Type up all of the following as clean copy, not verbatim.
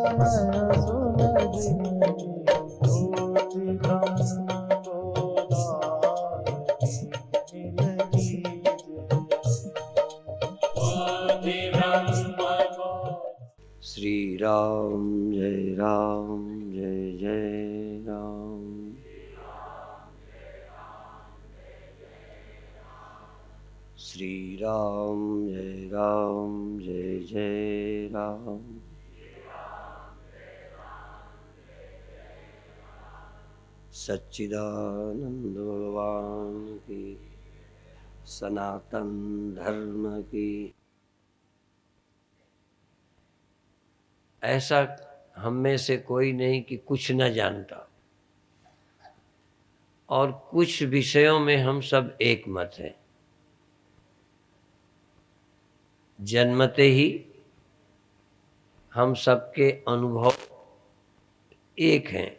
नयन सुन जिनकी ज्योति ब्रह्म गोदावरी मिल श्री राम जय राम जय जय राम। श्री राम जय राम जय जय राम। सच्चिदानंद भगवान की, सनातन धर्म की। ऐसा हम में से कोई नहीं कि कुछ न जानता, और कुछ विषयों में हम सब एक मत हैं। जन्मते ही हम सबके अनुभव एक हैं।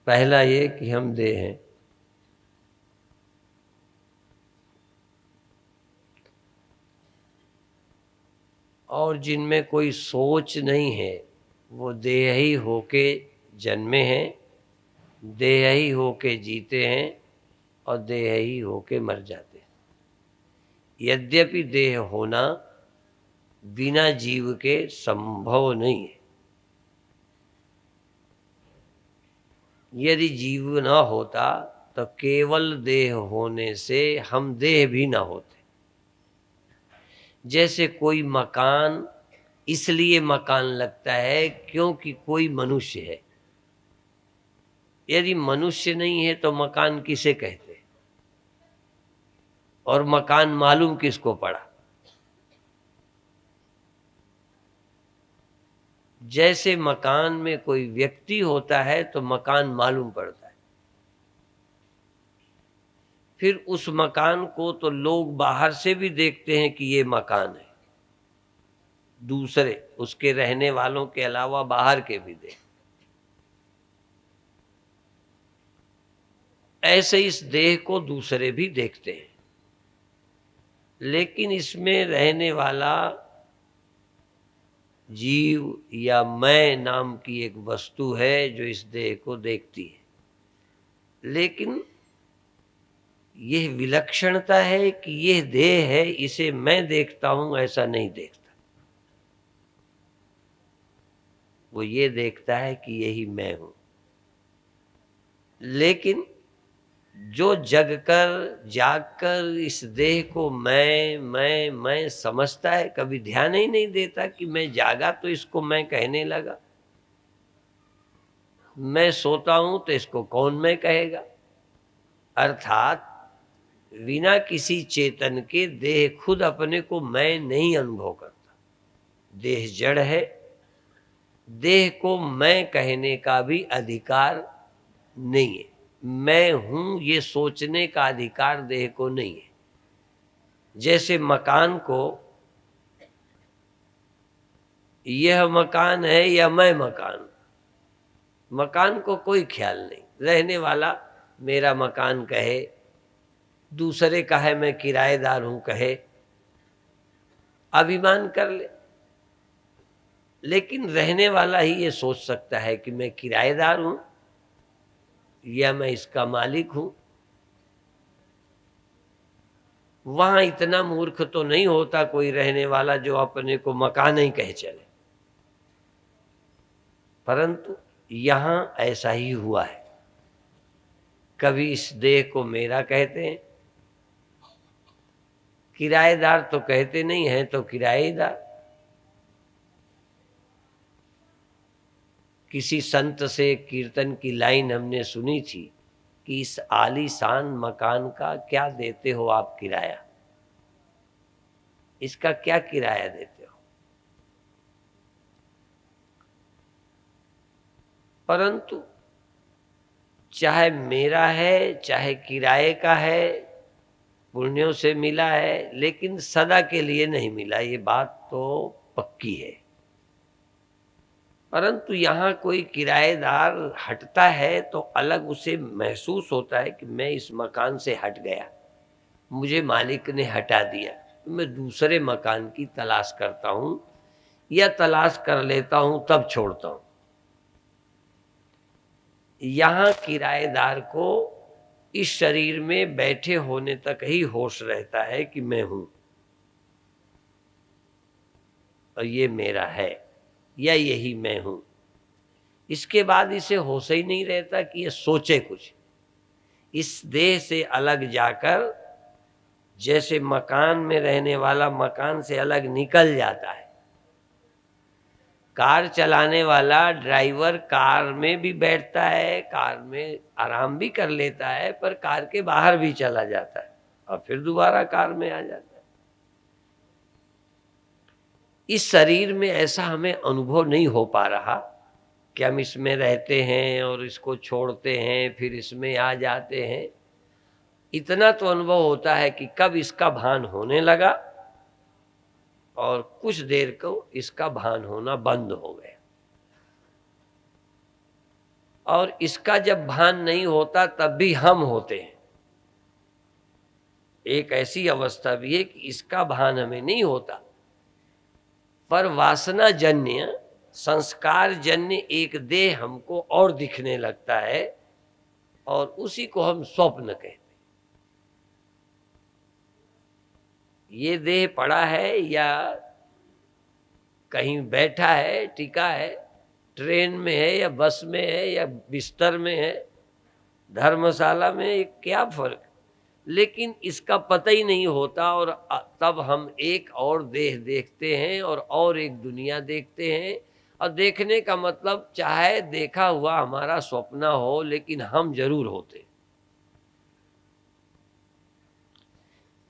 पहला ये कि हम देह हैं, और जिनमें कोई सोच नहीं है वो देह ही होके जन्मे हैं, देह ही होके जीते हैं और देह ही होके मर जाते हैं। यद्यपि देह होना बिना जीव के संभव नहीं है। यदि जीव न होता तो केवल देह होने से हम देह भी न होते। जैसे कोई मकान इसलिए मकान लगता है क्योंकि कोई मनुष्य है। यदि मनुष्य नहीं है तो मकान किसे कहते, और मकान मालूम किसको पड़ा। जैसे मकान में कोई व्यक्ति होता है तो मकान मालूम पड़ता है। फिर उस मकान को तो लोग बाहर से भी देखते हैं कि ये मकान है, दूसरे उसके रहने वालों के अलावा बाहर के भी देख। ऐसे इस देह को दूसरे भी देखते हैं, लेकिन इसमें रहने वाला जीव या मैं नाम की एक वस्तु है जो इस देह को देखती है। लेकिन यह विलक्षणता है कि यह देह है, इसे मैं देखता हूं ऐसा नहीं देखता। वो ये देखता है कि यही मैं हूं। लेकिन जो जगकर जागकर इस देह को मैं समझता है, कभी ध्यान ही नहीं देता कि मैं जागा तो इसको मैं कहने लगा, मैं सोता हूं तो इसको कौन मैं कहेगा। अर्थात बिना किसी चेतन के देह खुद अपने को मैं नहीं अनुभव करता। देह जड़ है, देह को मैं कहने का भी अधिकार नहीं है। मैं हूं ये सोचने का अधिकार देह को नहीं है। जैसे मकान को यह मकान है या मैं मकान, मकान को कोई ख्याल नहीं। रहने वाला मेरा मकान कहे, दूसरे का है मैं किराएदार हूं कहे, अभिमान कर ले। लेकिन रहने वाला ही ये सोच सकता है कि मैं किराएदार हूं या मैं इसका मालिक हूं। वहां इतना मूर्ख तो नहीं होता कोई रहने वाला जो अपने को मकान ही कह चले, परंतु यहां ऐसा ही हुआ है। कभी इस देह को मेरा कहते हैं, किराएदार तो कहते नहीं है तो किराएदार। किसी संत से कीर्तन की लाइन हमने सुनी थी कि इस आलीशान मकान का क्या देते हो आप किराया, इसका क्या किराया देते हो। परंतु चाहे मेरा है चाहे किराए का है, पुण्यों से मिला है, लेकिन सदा के लिए नहीं मिला, ये बात तो पक्की है। परंतु यहाँ कोई किराएदार हटता है तो अलग उसे महसूस होता है कि मैं इस मकान से हट गया, मुझे मालिक ने हटा दिया, तो मैं दूसरे मकान की तलाश करता हूँ। या तलाश कर लेता हूं तब छोड़ता हूं। यहां किराएदार को इस शरीर में बैठे होने तक ही होश रहता है कि मैं हूं और ये मेरा है या यही मैं हूं। इसके बाद इसे होश ही नहीं रहता कि ये सोचे कुछ। इस देह से अलग जाकर जैसे मकान में रहने वाला मकान से अलग निकल जाता है, कार चलाने वाला ड्राइवर कार में भी बैठता है, कार में आराम भी कर लेता है, पर कार के बाहर भी चला जाता है और फिर दोबारा कार में आ जाता है। इस शरीर में ऐसा हमें अनुभव नहीं हो पा रहा कि हम इसमें रहते हैं और इसको छोड़ते हैं फिर इसमें आ जाते हैं। इतना तो अनुभव होता है कि कब इसका भान होने लगा और कुछ देर को इसका भान होना बंद हो गया। और इसका जब भान नहीं होता तब भी हम होते हैं। एक ऐसी अवस्था भी है कि इसका भान हमें नहीं होता, पर वासना जन्य संस्कार जन्य एक देह हमको और दिखने लगता है और उसी को हम स्वप्न कहते हैं। ये देह पड़ा है या कहीं बैठा है, टिका है, ट्रेन में है या बस में है या बिस्तर में है, धर्मशाला में है, क्या फर्क। लेकिन इसका पता ही नहीं होता और तब हम एक और देह देखते हैं और एक दुनिया देखते हैं। और देखने का मतलब चाहे देखा हुआ हमारा स्वप्न हो लेकिन हम जरूर होते।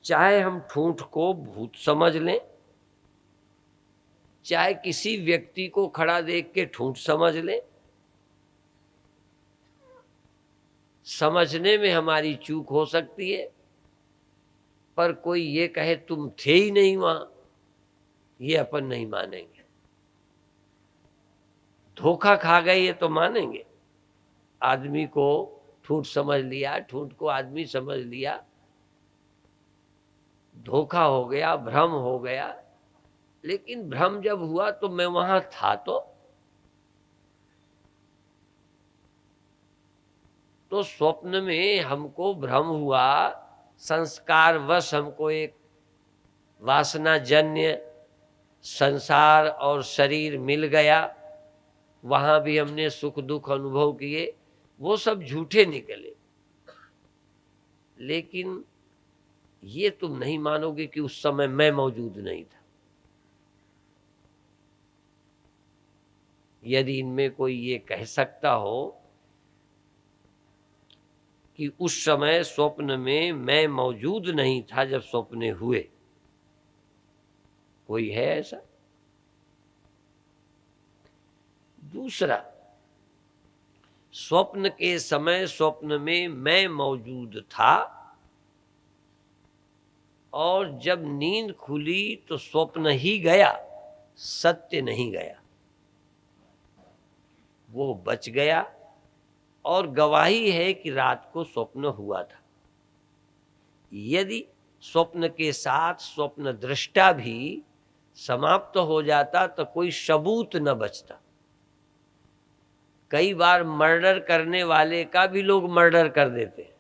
चाहे हम ठूंठ को भूत समझ लें, चाहे किसी व्यक्ति को खड़ा देख के ठूंठ समझ लें, समझने में हमारी चूक हो सकती है, पर कोई ये कहे तुम थे ही नहीं वहां, ये अपन नहीं मानेंगे। धोखा खा गए ये तो मानेंगे। आदमी को ठूंठ समझ लिया, ठूंठ को आदमी समझ लिया, धोखा हो गया, भ्रम हो गया। लेकिन भ्रम जब हुआ तो मैं वहां था तो स्वप्न में हमको भ्रम हुआ, संस्कारवश हमको एक वासनाजन्य संसार और शरीर मिल गया। वहां भी हमने सुख दुख अनुभव किए, वो सब झूठे निकले। लेकिन ये तुम नहीं मानोगे कि उस समय मैं मौजूद नहीं था। यदि इनमें कोई ये कह सकता हो कि उस समय स्वप्न में मैं मौजूद नहीं था जब स्वप्न हुए, कोई है ऐसा? दूसरा, स्वप्न के समय स्वप्न में मैं मौजूद था और जब नींद खुली तो स्वप्न ही गया, सत्य नहीं गया, वो बच गया। और गवाही है कि रात को स्वप्न हुआ था। यदि स्वप्न के साथ स्वप्न दृष्टा भी समाप्त हो जाता तो कोई सबूत न बचता। कई बार मर्डर करने वाले का भी लोग मर्डर कर देते हैं।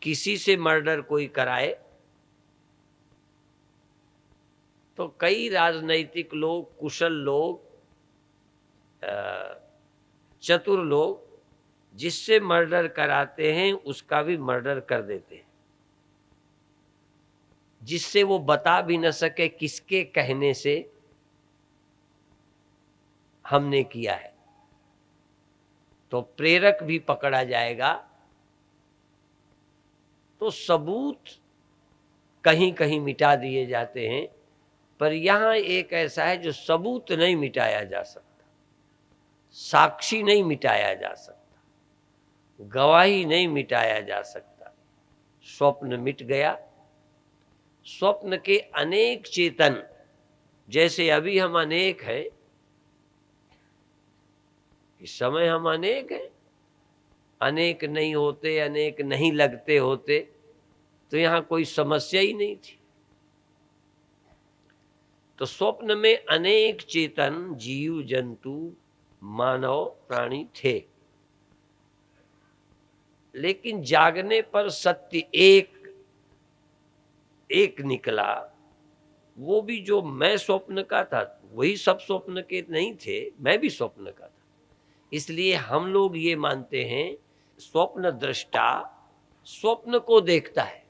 किसी से मर्डर कोई कराए तो कई राजनैतिक लोग, कुशल लोग, चतुर लोग जिससे मर्डर कराते हैं उसका भी मर्डर कर देते हैं, जिससे वो बता भी न सके किसके कहने से हमने किया है। तो प्रेरक भी पकड़ा जाएगा। तो सबूत कहीं कहीं मिटा दिए जाते हैं, पर यहां एक ऐसा है जो सबूत नहीं मिटाया जा सकता, साक्षी नहीं मिटाया जा सकता, गवाही नहीं मिटाया जा सकता। स्वप्न मिट गया। स्वप्न के अनेक चेतन, जैसे अभी हम अनेक हैं, इस समय हम अनेक हैं, अनेक नहीं होते, अनेक नहीं लगते होते तो यहां कोई समस्या ही नहीं थी। तो स्वप्न में अनेक चेतन जीव जंतु मानव प्राणी थे, लेकिन जागने पर सत्य एक एक निकला। वो भी जो मैं स्वप्न का था, वही सब स्वप्न के नहीं थे, मैं भी स्वप्न का था। इसलिए हम लोग ये मानते हैं स्वप्न दृष्टा स्वप्न को देखता है।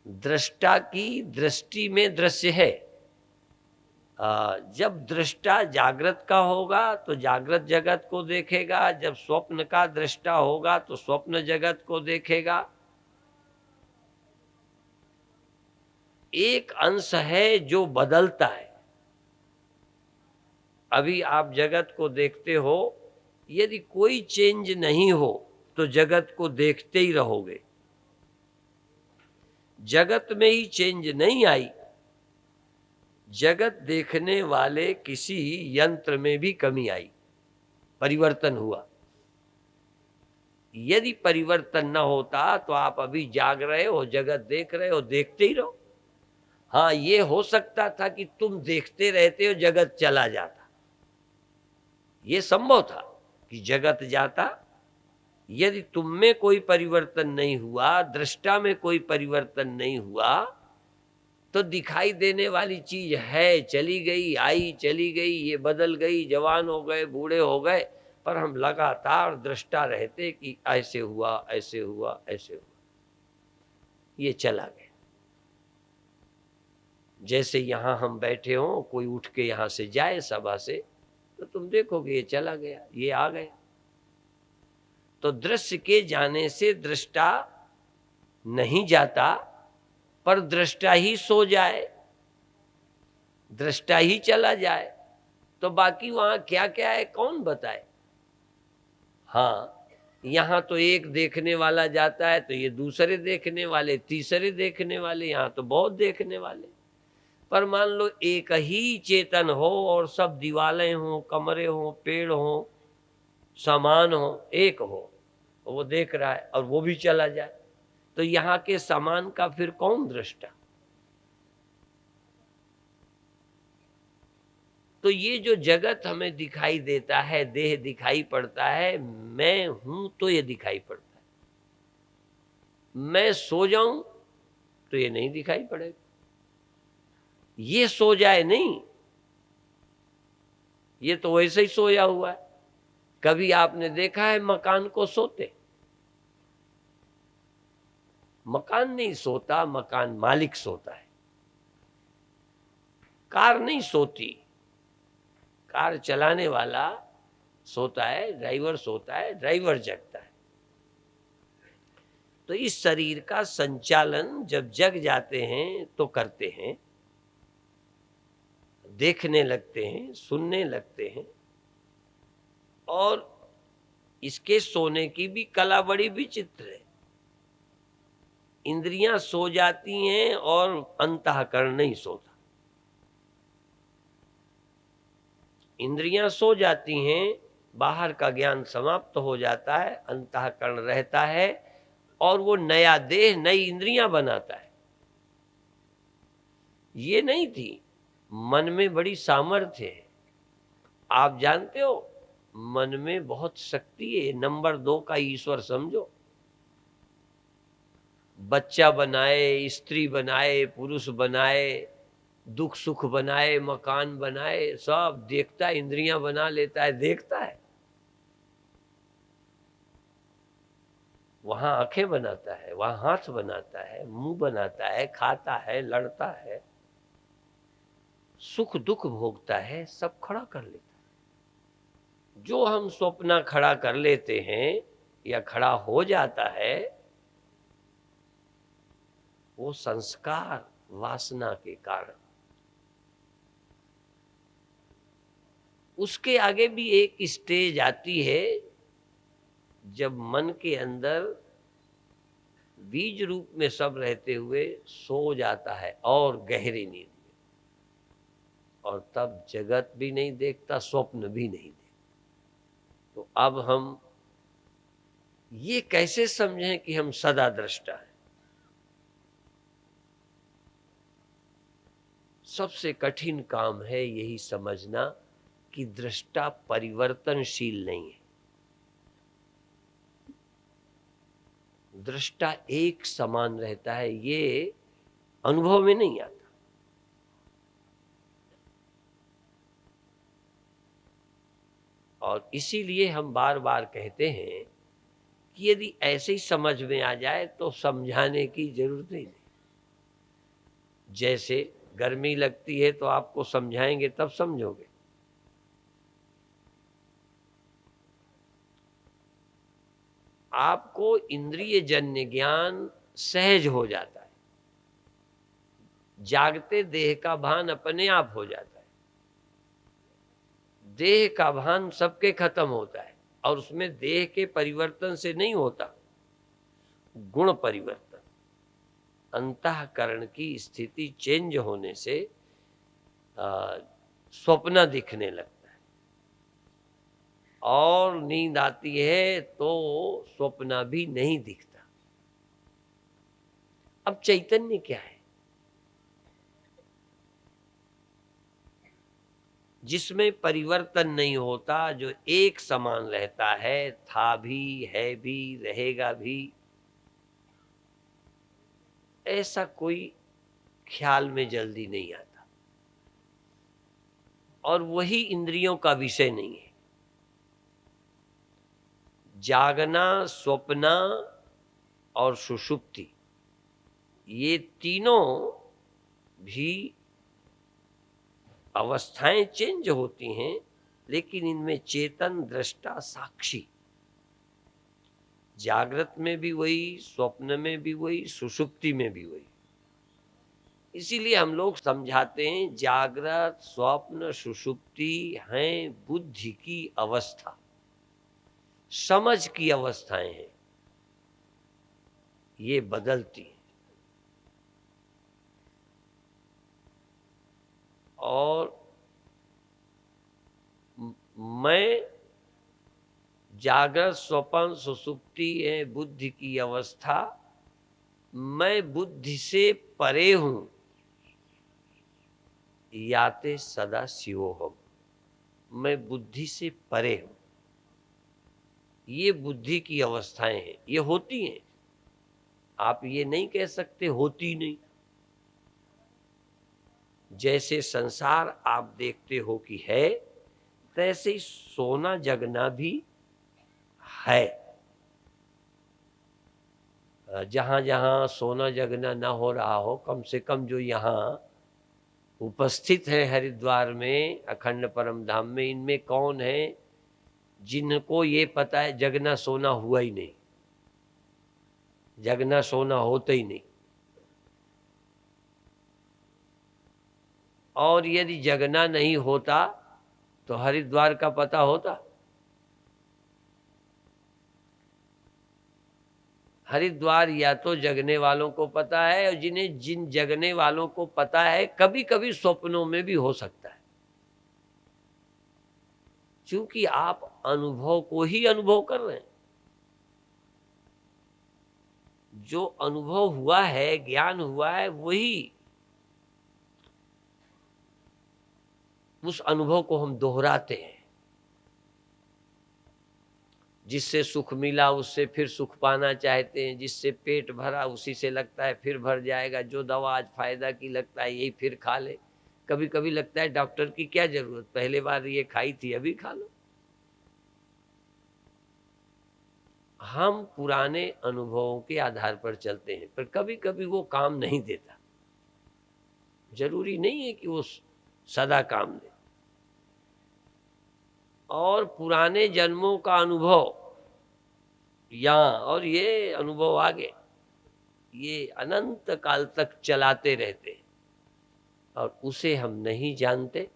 दृष्टा की दृष्टि में दृश्य है। जब दृष्टा जागृत का होगा तो जागृत जगत को देखेगा, जब स्वप्न का दृष्टा होगा तो स्वप्न जगत को देखेगा। एक अंश है जो बदलता है। अभी आप जगत को देखते हो, यदि कोई चेंज नहीं हो तो जगत को देखते ही रहोगे। जगत में ही चेंज नहीं आई, जगत देखने वाले किसी यंत्र में भी कमी आई, परिवर्तन हुआ। यदि परिवर्तन न होता तो आप अभी जाग रहे हो, जगत देख रहे हो, देखते ही रहो। हाँ, ये हो सकता था कि तुम देखते रहते हो, जगत चला जाता। ये संभव था कि जगत जाता। यदि तुम में कोई परिवर्तन नहीं हुआ, दृष्टा में कोई परिवर्तन नहीं हुआ, तो दिखाई देने वाली चीज है, चली गई, आई चली गई, ये बदल गई, जवान हो गए, बूढ़े हो गए, पर हम लगातार दृष्टा रहते कि ऐसे हुआ, ऐसे हुआ, ऐसे हुआ, ये चला गया। जैसे यहां हम बैठे हों, कोई उठ के यहां से जाए सभा से, तो तुम देखोगे ये चला गया, ये आ गया। तो दृश्य के जाने से दृष्टा नहीं जाता, पर दृष्टा ही सो जाए, दृष्टा ही चला जाए, तो बाकी वहां क्या क्या है कौन बताए। हाँ, यहां तो एक देखने वाला जाता है तो ये दूसरे देखने वाले, तीसरे देखने वाले, यहां तो बहुत देखने वाले। पर मान लो एक ही चेतन हो और सब दीवालें हो, कमरे हो, पेड़ हो, सामान हो, एक हो, वो देख रहा है और वो भी चला जाए, तो यहां के सामान का फिर कौन दृष्टा। तो ये जो जगत हमें दिखाई देता है, देह दिखाई पड़ता है, मैं हूं तो ये दिखाई पड़ता है। मैं सो जाऊं तो ये नहीं दिखाई पड़ेगा। ये सो जाए नहीं, ये तो वैसे ही सोया हुआ है। कभी आपने देखा है मकान को सोते? मकान नहीं सोता, मकान मालिक सोता है। कार नहीं सोती, कार चलाने वाला सोता है, ड्राइवर सोता है, ड्राइवर जगता है। तो इस शरीर का संचालन जब जग जाते हैं तो करते हैं, देखने लगते हैं, सुनने लगते हैं। और इसके सोने की भी कला बड़ी विचित्र है। इंद्रियां सो जाती हैं और अंतःकरण नहीं सोता। इंद्रियां सो जाती हैं, बाहर का ज्ञान समाप्त हो जाता है, अंतःकरण रहता है और वो नया देह, नई इंद्रियां बनाता है। ये नहीं थी। मन में बड़ी सामर्थ्य है। आप जानते हो, मन में बहुत शक्ति है। नंबर 2 का ईश्वर समझो। बच्चा बनाए, स्त्री बनाए, पुरुष बनाए, दुख सुख बनाए, मकान बनाए, सब देखता है, इंद्रियां बना लेता है, देखता है। वहां आंखें बनाता है, वहां हाथ बनाता है, मुंह बनाता है, खाता है, लड़ता है, सुख दुख भोगता है, सब खड़ा कर लेता है। जो हम स्वप्न खड़ा कर लेते हैं या खड़ा हो जाता है, वो संस्कार वासना के कारण। उसके आगे भी एक स्टेज आती है जब मन के अंदर बीज रूप में सब रहते हुए सो जाता है और गहरी नींद में, और तब जगत भी नहीं देखता, स्वप्न भी नहीं देखता। तो अब हम ये कैसे समझें कि हम सदा दृष्टा हैं? सबसे कठिन काम है यही समझना कि दृष्टा परिवर्तनशील नहीं है। दृष्टा एक समान रहता है, ये अनुभव में नहीं आता। और इसीलिए हम बार बार कहते हैं कि यदि ऐसे ही समझ में आ जाए तो समझाने की जरूरत ही नहीं। जैसे गर्मी लगती है तो आपको समझाएंगे तब समझोगे। आपको इंद्रिय जन्य ज्ञान सहज हो जाता है, जागते देह का भान अपने आप हो जाता है। देह का भान सबके खत्म होता है और उसमें देह के परिवर्तन से नहीं होता, गुण परिवर्तन, अंतःकरण की स्थिति चेंज होने से स्वप्न दिखने लगता है। और नींद आती है तो स्वप्न भी नहीं दिखता। अब चैतन्य क्या है? जिसमें परिवर्तन नहीं होता, जो एक समान रहता है, था भी, है भी, रहेगा भी। ऐसा कोई ख्याल में जल्दी नहीं आता और वही इंद्रियों का विषय नहीं है। जागना, स्वप्न और सुषुप्ति, ये तीनों भी अवस्थाएं चेंज होती हैं, लेकिन इनमें चेतन, दृष्टा, साक्षी, जागृत में भी वही, स्वप्न में भी वही, सुषुप्ति में भी वही। इसीलिए हम लोग समझाते हैं जागृत, स्वप्न, सुषुप्ति हैं बुद्धि की अवस्था, समझ की अवस्थाएं हैं, ये बदलती हैं। और मैं जागृत, स्वप्न, सुषुप्ति है बुद्धि की अवस्था, मैं बुद्धि से परे हूं, याते सदा शिवोहम, मैं बुद्धि से परे हूं। ये बुद्धि की अवस्थाएं हैं, ये होती हैं। आप ये नहीं कह सकते होती नहीं। जैसे संसार आप देखते हो कि है, तैसे ही सोना जगना भी है। जहां जहां सोना जगना ना हो रहा हो, कम से कम जो यहाँ उपस्थित है हरिद्वार में, अखंड परम धाम में, इनमें कौन है जिनको ये पता है जगना सोना हुआ ही नहीं, जगना सोना होता ही नहीं। और यदि जगना नहीं होता तो हरिद्वार का पता होता? हरिद्वार या तो जगने वालों को पता है, और जिन जगने वालों को पता है कभी कभी स्वप्नों में भी हो सकता है, क्योंकि आप अनुभव को ही अनुभव कर रहे हैं। जो अनुभव हुआ है, ज्ञान हुआ है, वही उस अनुभव को हम दोहराते हैं। जिससे सुख मिला उससे फिर सुख पाना चाहते हैं, जिससे पेट भरा उसी से लगता है फिर भर जाएगा, जो दवा आज फायदा की लगता है यही फिर खा ले। कभी कभी लगता है डॉक्टर की क्या जरूरत, पहले बार ये खाई थी अभी खा लो। हम पुराने अनुभवों के आधार पर चलते हैं, पर कभी कभी वो काम नहीं देता। जरूरी नहीं है कि वो सदा काम दे। और पुराने जन्मों का अनुभव यहाँ और ये अनुभव आगे, ये अनंत काल तक चलाते रहते हैं और उसे हम नहीं जानते,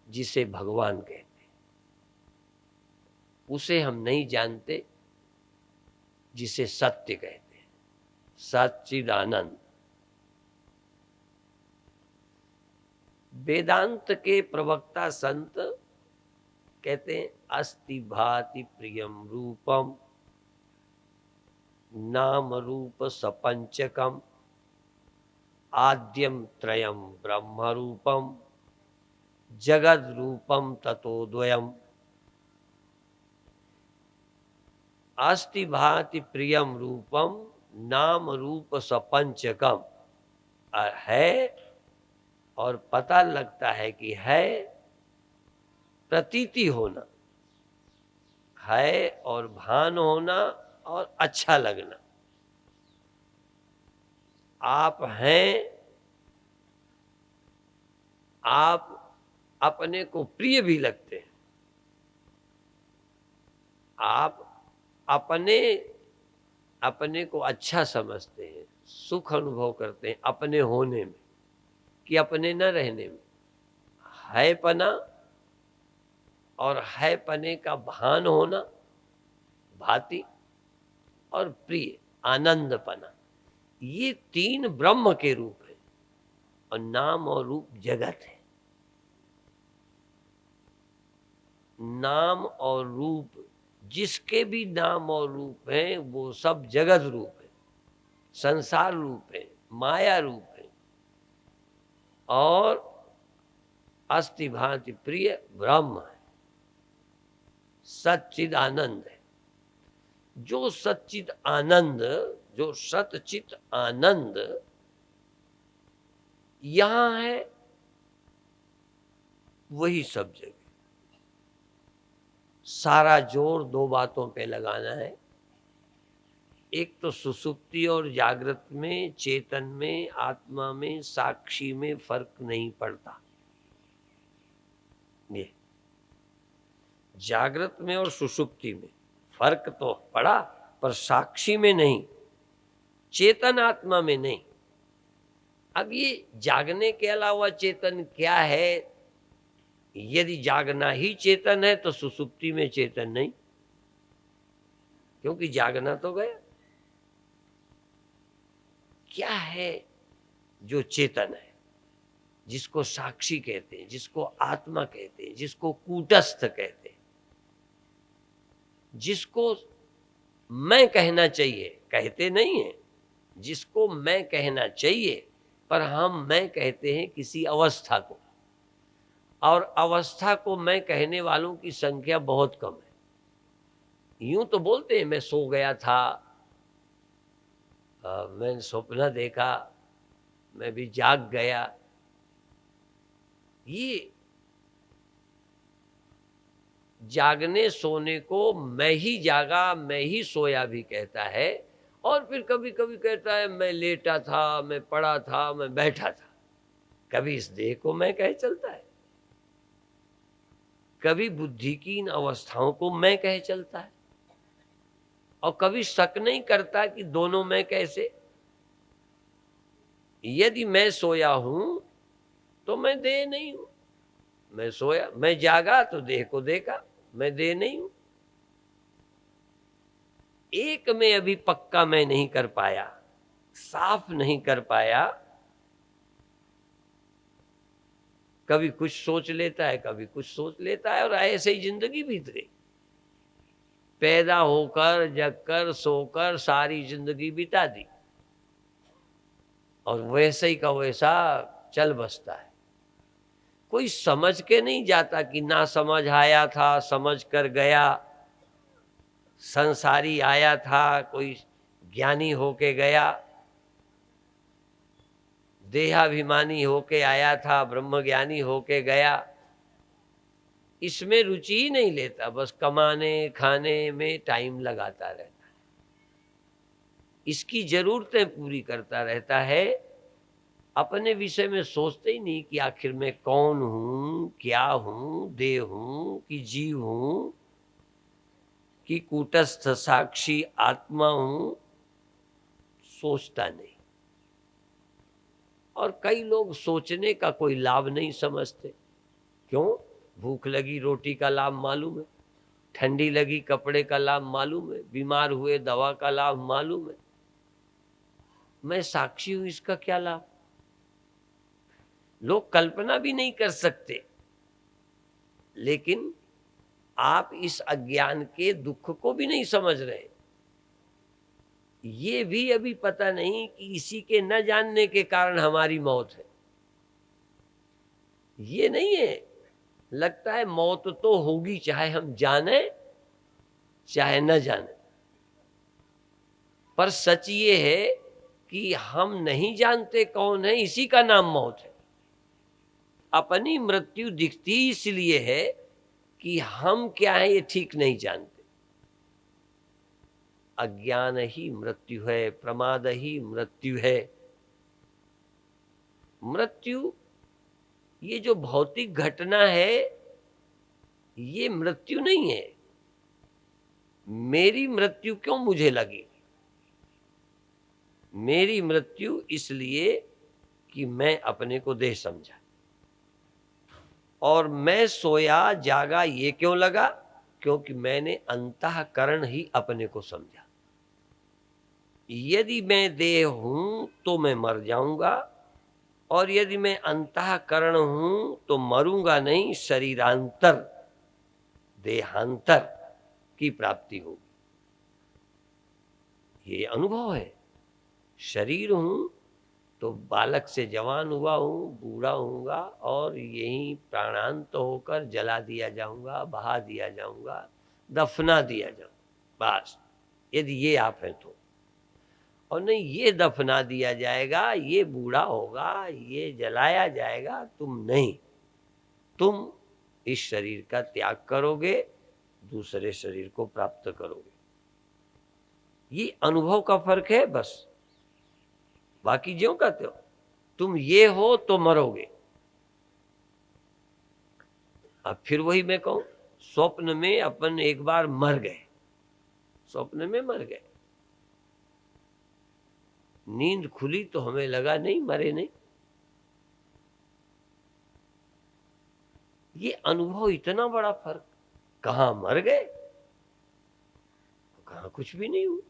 जिसे भगवान कहते हैं। उसे हम नहीं जानते जिसे सत्य कहते हैं, सच्चिदानंद। वेदांत के प्रवक्ता संत कहते हैं अस्ति भाति प्रियम रूपम नाम रूप सपंचकम आद्यम त्रयम ब्रह्म रूपम जगद रूपम ततो द्वयम अस्ति भाति प्रियम रूपम नाम रूप सपंचकम। है और पता लगता है कि है, प्रतीति होना है और भान होना और अच्छा लगना। आप हैं, आप अपने को प्रिय भी लगते हैं, आप अपने अपने को अच्छा समझते हैं, सुख अनुभव करते हैं अपने होने में कि अपने न रहने में। है पना और है पने का भान होना, भांति और प्रिय आनंदपना, ये तीन ब्रह्म के रूप है और नाम और रूप जगत है। नाम और रूप, जिसके भी नाम और रूप हैं वो सब जगत रूप है, संसार रूप है, माया रूप है और अस्ति भांति प्रिय ब्रह्म है, सच्चिद आनंद है। जो सच्चिद आनंद, जो सतचित आनंद यहां है, वही सब जगह। सारा जोर दो बातों पे लगाना है। एक तो सुसुप्ति और जागृत में, चेतन में, आत्मा में, साक्षी में फर्क नहीं पड़ता। ये जागृत में और सुसुप्ति में फर्क तो पड़ा, पर साक्षी में नहीं, चेतन आत्मा में नहीं। अब ये जागने के अलावा चेतन क्या है? यदि जागना ही चेतन है तो सुसुप्ति में चेतन नहीं, क्योंकि जागना तो गया। क्या है जो चेतन है, जिसको साक्षी कहते हैं, जिसको आत्मा कहते हैं, जिसको कूटस्थ कहते हैं, जिसको मैं कहना चाहिए, कहते नहीं है, जिसको मैं कहना चाहिए, पर हम मैं कहते हैं किसी अवस्था को, और अवस्था को मैं कहने वालों की संख्या बहुत कम है। यूं तो बोलते हैं मैं सो गया था, मैंने स्वप्न देखा, मैं भी जाग गया। ये जागने सोने को मैं ही जागा, मैं ही सोया भी कहता है, और फिर कभी कभी कहता है मैं लेटा था, मैं पड़ा था, मैं बैठा था। कभी इस देह को मैं कह चलता है, कभी बुद्धि की इन अवस्थाओं को मैं कह चलता है, और कभी शक नहीं करता कि दोनों मैं कैसे। यदि मैं सोया हूं तो मैं देह नहीं हूं, मैं सोया, मैं जागा तो देह को देखा, मैं देह नहीं हूं। एक में अभी पक्का मैं नहीं कर पाया, साफ नहीं कर पाया। कभी कुछ सोच लेता है, कभी कुछ सोच लेता है, और ऐसे ही जिंदगी बीत गई। पैदा होकर, जगकर, सोकर सारी जिंदगी बिता दी, और वैसे ही का वैसा चल बसता है। कोई समझ के नहीं जाता कि ना समझ आया था, समझ कर गया, संसारी आया था, कोई ज्ञानी होके गया, देहाभिमानी होके आया था, ब्रह्म ज्ञानी होके गया। इसमें रुचि ही नहीं लेता, बस कमाने खाने में टाइम लगाता रहता है, इसकी जरूरतें पूरी करता रहता है। अपने विषय में सोचते ही नहीं कि आखिर मैं कौन हूं, क्या हूं, देह हूं कि जीव हूं कि कूटस्थ साक्षी आत्मा हूं, सोचता नहीं। और कई लोग सोचने का कोई लाभ नहीं समझते। क्यों? भूख लगी रोटी का लाभ मालूम है, ठंडी लगी कपड़े का लाभ मालूम है, बीमार हुए दवा का लाभ मालूम है, मैं साक्षी हूं, इसका क्या लाभ? लोग कल्पना भी नहीं कर सकते। लेकिन आप इस अज्ञान के दुख को भी नहीं समझ रहे। ये भी अभी पता नहीं कि इसी के न जानने के कारण हमारी मौत है। ये नहीं है, लगता है मौत तो होगी, चाहे हम जाने चाहे न जाने। पर सच ये है कि हम नहीं जानते कौन है, इसी का नाम मौत है। अपनी मृत्यु दिखती इसलिए है कि हम क्या है ये ठीक नहीं जानते। अज्ञान ही मृत्यु है, प्रमाद ही मृत्यु है। मृत्यु ये जो भौतिक घटना है ये मृत्यु नहीं है। मेरी मृत्यु क्यों मुझे लगी? मेरी मृत्यु इसलिए कि मैं अपने को देह समझा, और मैं सोया जागा ये क्यों लगा? क्योंकि मैंने अंतःकरण ही अपने को समझा। यदि मैं देह हूं तो मैं मर जाऊंगा, और यदि मैं अंतःकरण हूं तो मरूंगा नहीं, शरीरांतर देहांतर की प्राप्ति होगी। ये अनुभव है। शरीर हूं तो बालक से जवान हुआ हूं, बूढ़ा होऊंगा, और यही प्राणांत होकर जला दिया जाऊंगा, बहा दिया जाऊंगा, दफना दिया जाऊंगा, बस। यदि ये आप हैं तो। और नहीं, ये दफना दिया जाएगा, ये बूढ़ा होगा, ये जलाया जाएगा, तुम नहीं। तुम इस शरीर का त्याग करोगे, दूसरे शरीर को प्राप्त करोगे। ये अनुभव का फर्क है बस। बाकी ज्यों का त्यों तुम ये हो तो मरोगे। अब फिर वही मैं कहूं, स्वप्न में अपन एक बार मर गए, स्वप्न में मर गए, नींद खुली तो हमें लगा नहीं मरे नहीं। ये अनुभव इतना बड़ा फर्क, कहां मर गए, कहां कुछ भी नहीं हुआ।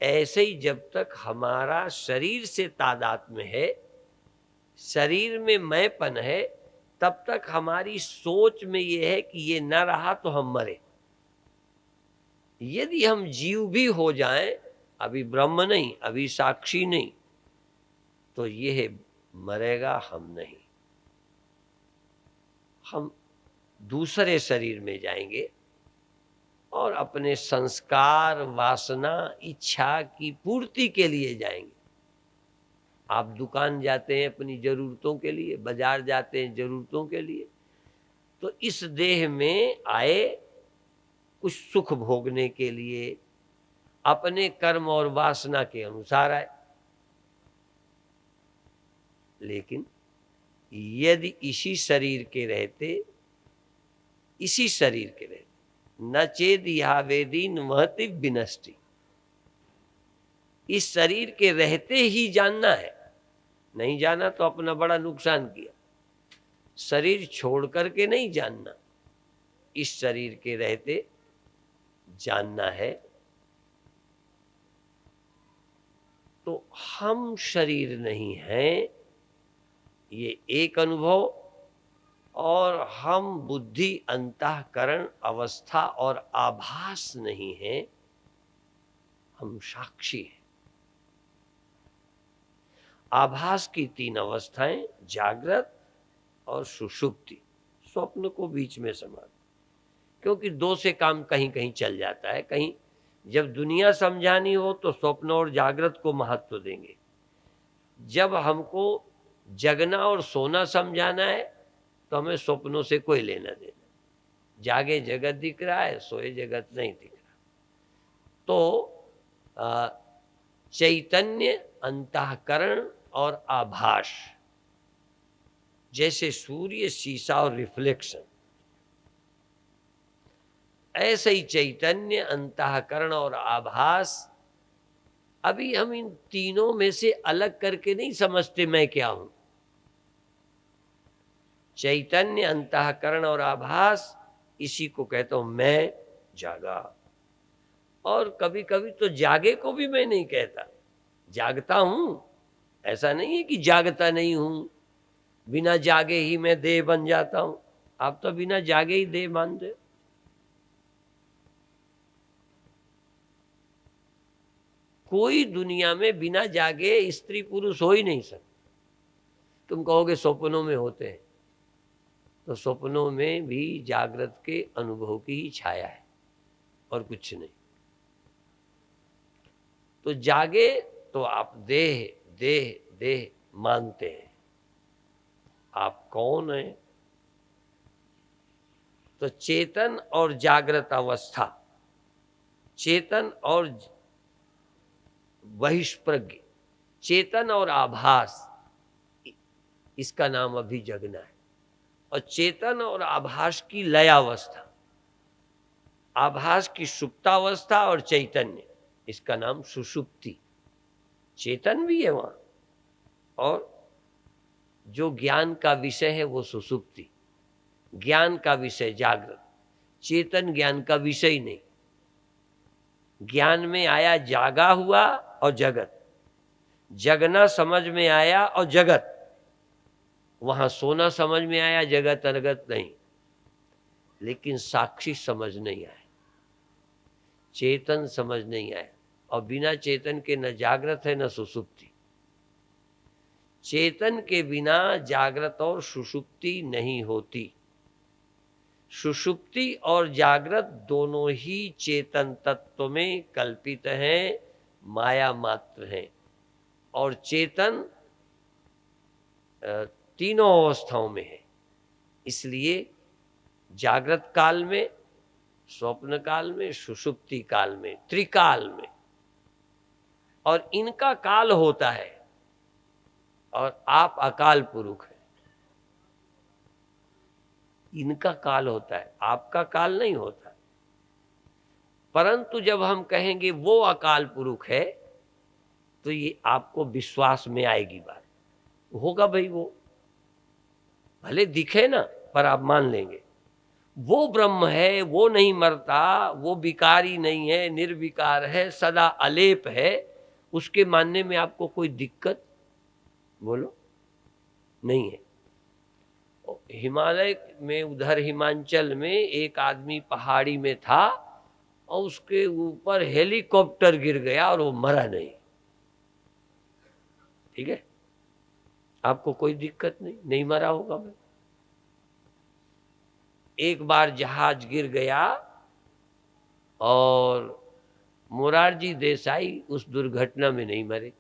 ऐसे ही जब तक हमारा शरीर से तादात्म्य है, शरीर में मैंपन है, तब तक हमारी सोच में यह है कि ये न रहा तो हम मरे। यदि हम जीव भी हो जाएं, अभी ब्रह्म नहीं, अभी साक्षी नहीं, तो यह मरेगा, हम नहीं। हम दूसरे शरीर में जाएंगे और अपने संस्कार, वासना, इच्छा की पूर्ति के लिए जाएंगे। आप दुकान जाते हैं अपनी जरूरतों के लिए, बाजार जाते हैं जरूरतों के लिए, तो इस देह में आए कुछ सुख भोगने के लिए, अपने कर्म और वासना के अनुसार आए। लेकिन यदि इसी शरीर के रहते, इसी शरीर के रहते, न चेद यहा वेदी महति विनष्टि, इस शरीर के रहते ही जानना है, नहीं जाना तो अपना बड़ा नुकसान किया। शरीर छोड़ करके नहीं जानना, इस शरीर के रहते जानना है। तो हम शरीर नहीं हैं, ये एक अनुभव, और हम बुद्धि, अंतःकरण, अवस्था और आभास नहीं है, हम साक्षी हैं। आभास की तीन अवस्थाएं, जागृत और सुषुप्ति, स्वप्न को बीच में समा, क्योंकि दो से काम कहीं कहीं चल जाता है। कहीं जब दुनिया समझानी हो तो स्वप्न और जागृत को महत्व देंगे, जब हमको जगना और सोना समझाना है तो हमें स्वप्नों से कोई लेना देना। जागे जगत दिख रहा है, सोए जगत नहीं दिख रहा। तो चैतन्य, अंतःकरण और आभास, जैसे सूर्य, शीशा और रिफ्लेक्शन, ऐसे ही चैतन्य, अंतःकरण और आभास। अभी हम इन तीनों में से अलग करके नहीं समझते मैं क्या हूं। चैतन्य, अंतःकरण और आभास, इसी को कहता हूं मैं जागा। और कभी कभी तो जागे को भी मैं नहीं कहता, जागता हूं। ऐसा नहीं है कि जागता नहीं हूं, बिना जागे ही मैं देह बन जाता हूं। आप तो बिना जागे ही देह मानते हो। कोई दुनिया में बिना जागे स्त्री पुरुष हो ही नहीं सकते। तुम कहोगे स्वप्नों में होते हैं, तो स्वप्नों में भी जागृत के अनुभव की ही छाया है और कुछ नहीं। तो जागे तो आप देह देह देह मानते हैं। आप कौन हैं? तो चेतन और जागृत अवस्था, चेतन और बहिष्प्रज्ञ, चेतन और आभास, इसका नाम अभी जगना है। और चेतन और आभास की लयावस्था, आभास की सुप्तावस्था और चैतन्य, इसका नाम सुषुप्ति। चेतन भी है वहां, और जो ज्ञान का विषय है वो सुषुप्ति, ज्ञान का विषय जागृत। चेतन ज्ञान का विषय ही नहीं। ज्ञान में आया जागा हुआ और जगत, जगना समझ में आया और जगत, वहां सोना समझ में आया, जगत अलगत नहीं। लेकिन साक्षी समझ नहीं आया, चेतन समझ नहीं आया। और बिना चेतन के न जागृत है न सुषुप्ति। चेतन के बिना जागृत और सुषुप्ति नहीं होती। सुषुप्ति और जागृत दोनों ही चेतन तत्व में कल्पित हैं, माया मात्र हैं। और चेतन तीनों अवस्थाओं में है। इसलिए जागृत काल में, स्वप्न काल में, सुषुप्ति काल में, त्रिकाल में। और इनका काल होता है, और आप अकाल पुरुष हैं। इनका काल होता है, आपका काल नहीं होता। परंतु जब हम कहेंगे वो अकाल पुरुष है, तो ये आपको विश्वास में आएगी बात। होगा भाई, वो भले दिखे ना, पर आप मान लेंगे वो ब्रह्म है, वो नहीं मरता, वो विकारी नहीं है, निर्विकार है, सदा अलेप है। उसके मानने में आपको कोई दिक्कत बोलो नहीं है। हिमालय में, उधर हिमाचल में एक आदमी पहाड़ी में था, और उसके ऊपर हेलीकॉप्टर गिर गया और वो मरा नहीं। ठीक है, आपको कोई दिक्कत नहीं, नहीं मरा होगा भाई। एक बार जहाज गिर गया और मोरारजी देसाई उस दुर्घटना में नहीं मरे।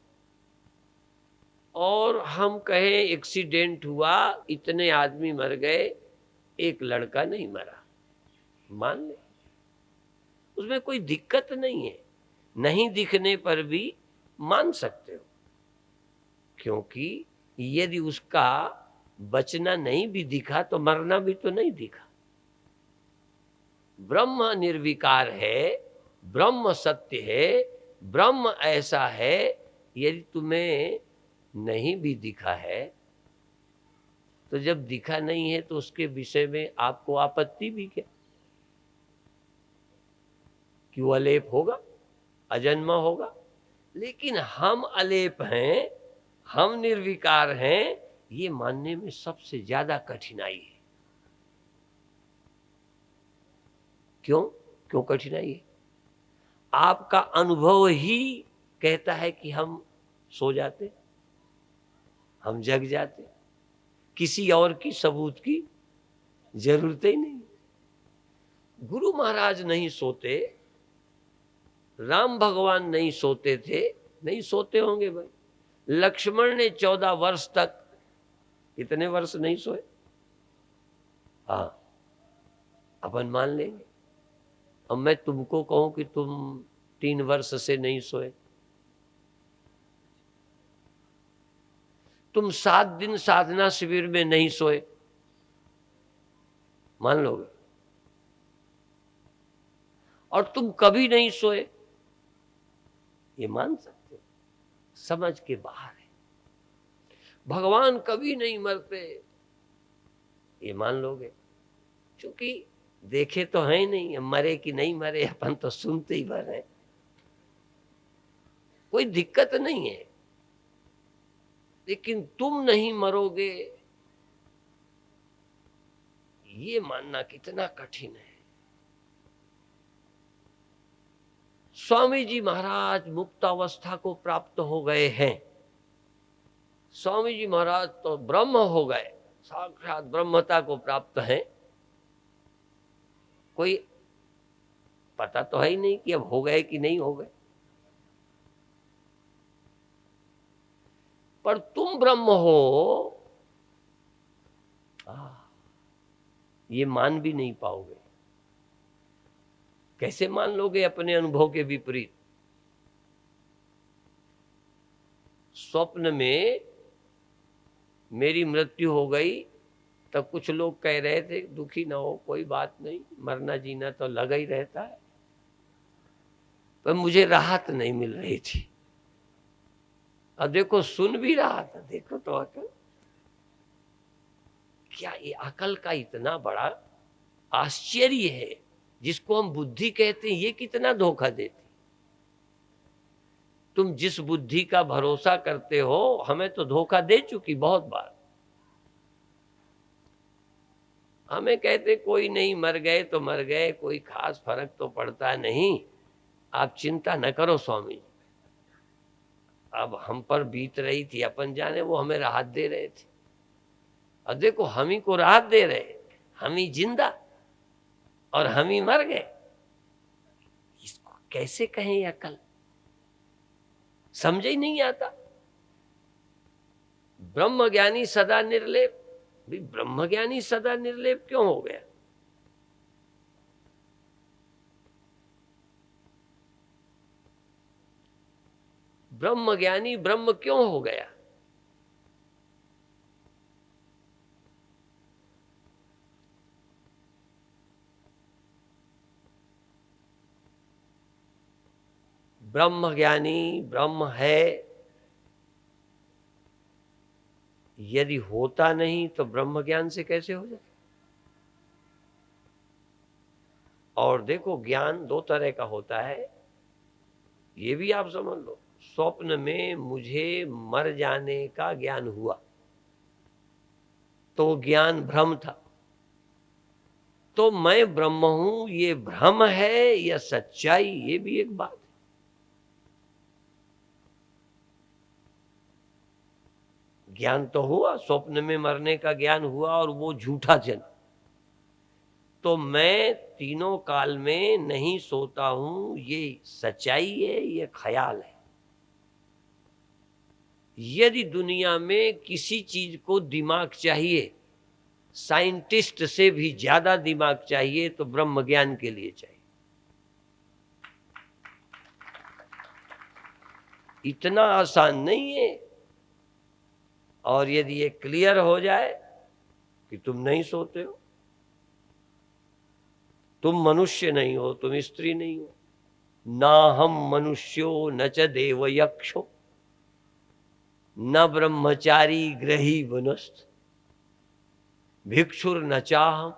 और हम कहें एक्सीडेंट हुआ, इतने आदमी मर गए, एक लड़का नहीं मरा, मान ले, उसमें कोई दिक्कत नहीं है। नहीं दिखने पर भी मान सकते हो, क्योंकि यदि उसका बचना नहीं भी दिखा तो मरना भी तो नहीं दिखा। ब्रह्म निर्विकार है, ब्रह्म सत्य है, ब्रह्म ऐसा है। यदि तुम्हें नहीं भी दिखा है, तो जब दिखा नहीं है तो उसके विषय में आपको आपत्ति भी क्या? कि वो अलेप होगा, अजन्मा होगा। लेकिन हम अलेप हैं, हम निर्विकार हैं, ये मानने में सबसे ज्यादा कठिनाई है। क्यों कठिनाई है? आपका अनुभव ही कहता है कि हम सो जाते, हम जग जाते, किसी और की सबूत की जरूरत ही नहीं। गुरु महाराज नहीं सोते, राम भगवान नहीं सोते थे, नहीं सोते होंगे भाई। लक्ष्मण ने 14 वर्ष तक, कितने वर्ष नहीं सोए? हाँ, अपन मान लेंगे। अब मैं तुमको कहूं कि तुम 3 वर्ष से नहीं सोए, तुम 7 दिन साधना शिविर में नहीं सोए, मान लोगे? और तुम कभी नहीं सोए, ये मान सकते हो? समझ के बाहर है। भगवान कभी नहीं मरते, ये मान लोगे? क्योंकि देखे तो है नहीं, मरे कि नहीं मरे अपन तो सुनते ही भर है, कोई दिक्कत नहीं है। लेकिन तुम नहीं मरोगे, ये मानना कितना कठिन है। स्वामी जी महाराज मुक्तावस्था को प्राप्त हो गए हैं। स्वामी जी महाराज तो ब्रह्म हो गए, साक्षात ब्रह्मता को प्राप्त हैं। कोई पता तो है ही नहीं कि अब हो गए कि नहीं हो गए। पर तुम ब्रह्म हो, ये मान भी नहीं पाओगे। कैसे मान लोगे अपने अनुभव के विपरीत? स्वप्न में मेरी मृत्यु हो गई तब कुछ लोग कह रहे थे दुखी ना हो, कोई बात नहीं, मरना जीना तो लगा ही रहता है। पर मुझे राहत नहीं मिल रही थी। अब देखो सुन भी रहा था, देखो तो अकल, क्या ये अकल का इतना बड़ा आश्चर्य है, जिसको हम बुद्धि कहते हैं, ये कितना धोखा देती। तुम जिस बुद्धि का भरोसा करते हो, हमें तो धोखा दे चुकी बहुत बार। हमें कहते कोई नहीं, मर गए तो मर गए, कोई खास फर्क तो पड़ता नहीं, आप चिंता न करो स्वामी जी। अब हम पर बीत रही थी, अपन जाने, वो हमें राहत दे रहे थे। अब देखो हम ही को राहत दे रहे, हम ही जिंदा और हम ही मर गए। इसको कैसे कहें अकल, समझ ही नहीं आता। ब्रह्म ज्ञानी सदा निर्लेप, भी ब्रह्म ज्ञानी सदा निर्लेप क्यों हो गया? ब्रह्म ज्ञानी ब्रह्म क्यों हो गया? ब्रह्म ज्ञानी ब्रह्म है, यदि होता नहीं तो ब्रह्म ज्ञान से कैसे हो जाए? और देखो ज्ञान दो तरह का होता है, ये भी आप समझ लो। स्वप्न में मुझे मर जाने का ज्ञान हुआ तो ज्ञान भ्रम था, तो मैं ब्रह्म हूं ये भ्रम है या सच्चाई, ये भी एक बात है। ज्ञान तो हुआ, स्वप्न में मरने का ज्ञान हुआ और वो झूठा जन, तो मैं तीनों काल में नहीं सोता हूं, ये सच्चाई है, ये ख्याल है। यदि दुनिया में किसी चीज को दिमाग चाहिए, साइंटिस्ट से भी ज्यादा दिमाग चाहिए, तो ब्रह्म ज्ञान के लिए चाहिए। इतना आसान नहीं है। और यदि ये क्लियर हो जाए कि तुम नहीं सोते हो, तुम मनुष्य नहीं हो, तुम स्त्री नहीं हो, ना हम मनुष्यो न च देव यक्षो न ब्रह्मचारी ग्रही वनस्थ भिक्षुर न चाहम,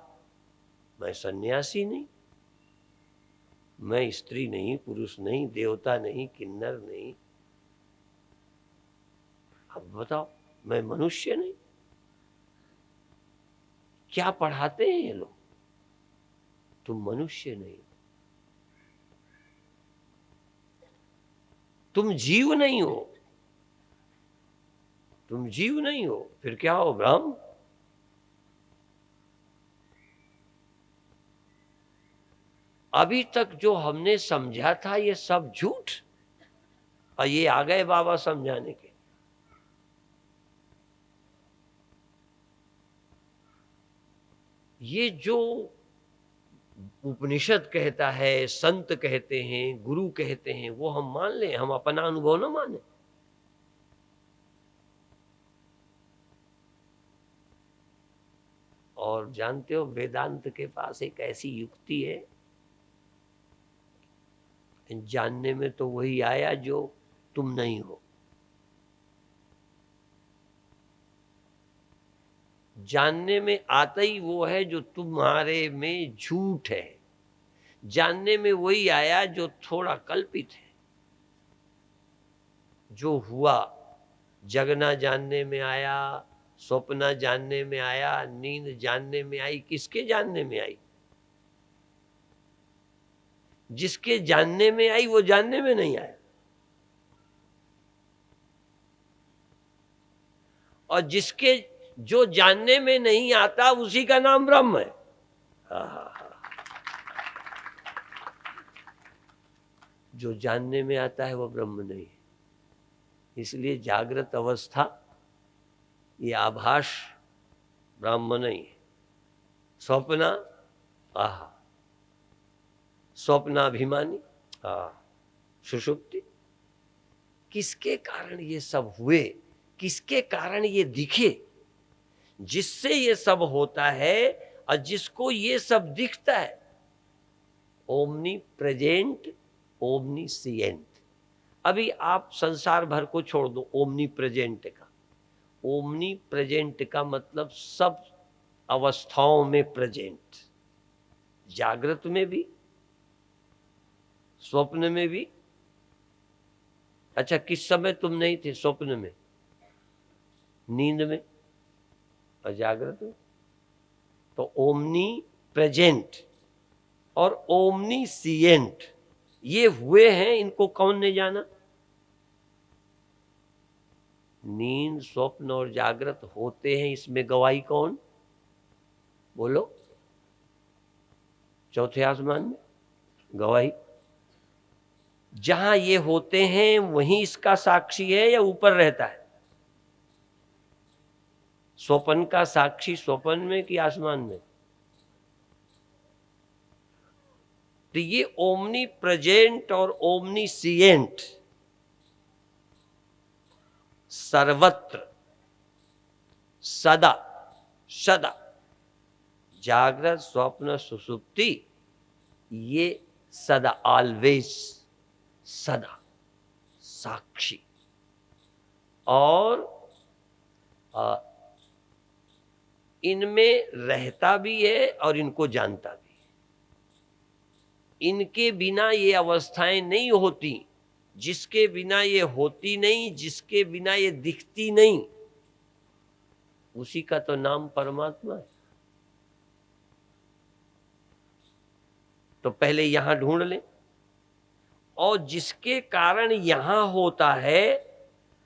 मैं सन्यासी नहीं, मैं स्त्री नहीं, पुरुष नहीं, देवता नहीं, किन्नर नहीं। अब बताओ, मैं मनुष्य नहीं? क्या पढ़ाते हैं ये लोग? तुम मनुष्य नहीं, तुम जीव नहीं हो, तुम जीव नहीं हो, फिर क्या हो? ब्रह्म। अभी तक जो हमने समझा था ये सब झूठ, और ये आ गए बाबा समझाने के। ये जो उपनिषद कहता है, संत कहते हैं, गुरु कहते हैं, वो हम मान लें, हम अपना अनुभव ना माने। और जानते हो वेदांत के पास एक ऐसी युक्ति है, जानने में तो वही आया जो तुम नहीं हो। जानने में आता ही वो है जो तुम्हारे में झूठ है, जानने में वही आया जो थोड़ा कल्पित है। जो हुआ, जगना जानने में आया, स्वप्न जानने में आया, नींद जानने में आई, किसके जानने में आई? जिसके जानने में आई वो जानने में नहीं आया, और जिसके जो जानने में नहीं आता उसी का नाम ब्रह्म है। हाँ, जो जानने में आता है वो ब्रह्म नहीं है। इसलिए जागृत अवस्था ये आभास ब्रह्म नहीं है। स्वप्न आहा, स्वप्नाभिमानी सुषुप्ति। किसके कारण ये सब हुए, किसके कारण ये दिखे? जिससे ये सब होता है और जिसको ये सब दिखता है, ओमनी प्रेजेंट ओमनीसिएंट। अभी आप संसार भर को छोड़ दो ओमनी प्रेजेंट का। ओमनी प्रेजेंट का मतलब सब अवस्थाओं में प्रेजेंट, जागृत में भी, स्वप्न में भी। अच्छा, किस समय तुम नहीं थे स्वप्न में? नींद में और जागृत में। तो ओमनी प्रेजेंट और ओमनीसिएंट ये हुए हैं, इनको कौन ने जाना? नींद, स्वप्न और जागृत होते हैं, इसमें गवाही कौन? बोलो। चौथे आसमान में गवाही। जहां ये होते हैं वहीं इसका साक्षी है या ऊपर रहता है? स्वप्न का साक्षी स्वप्न में कि आसमान में? तो ये ओमनी प्रेजेंट और ओमनीसिएंट सर्वत्र सदा सदा, जागृत स्वप्न सुषुप्ति, ये सदा ऑलवेज, सदा साक्षी। और इनमें रहता भी है और इनको जानता भी है। इनके बिना ये अवस्थाएं नहीं होती, जिसके बिना ये होती नहीं, जिसके बिना ये दिखती नहीं, उसी का तो नाम परमात्मा है। तो पहले यहां ढूंढ लें, और जिसके कारण यहां होता है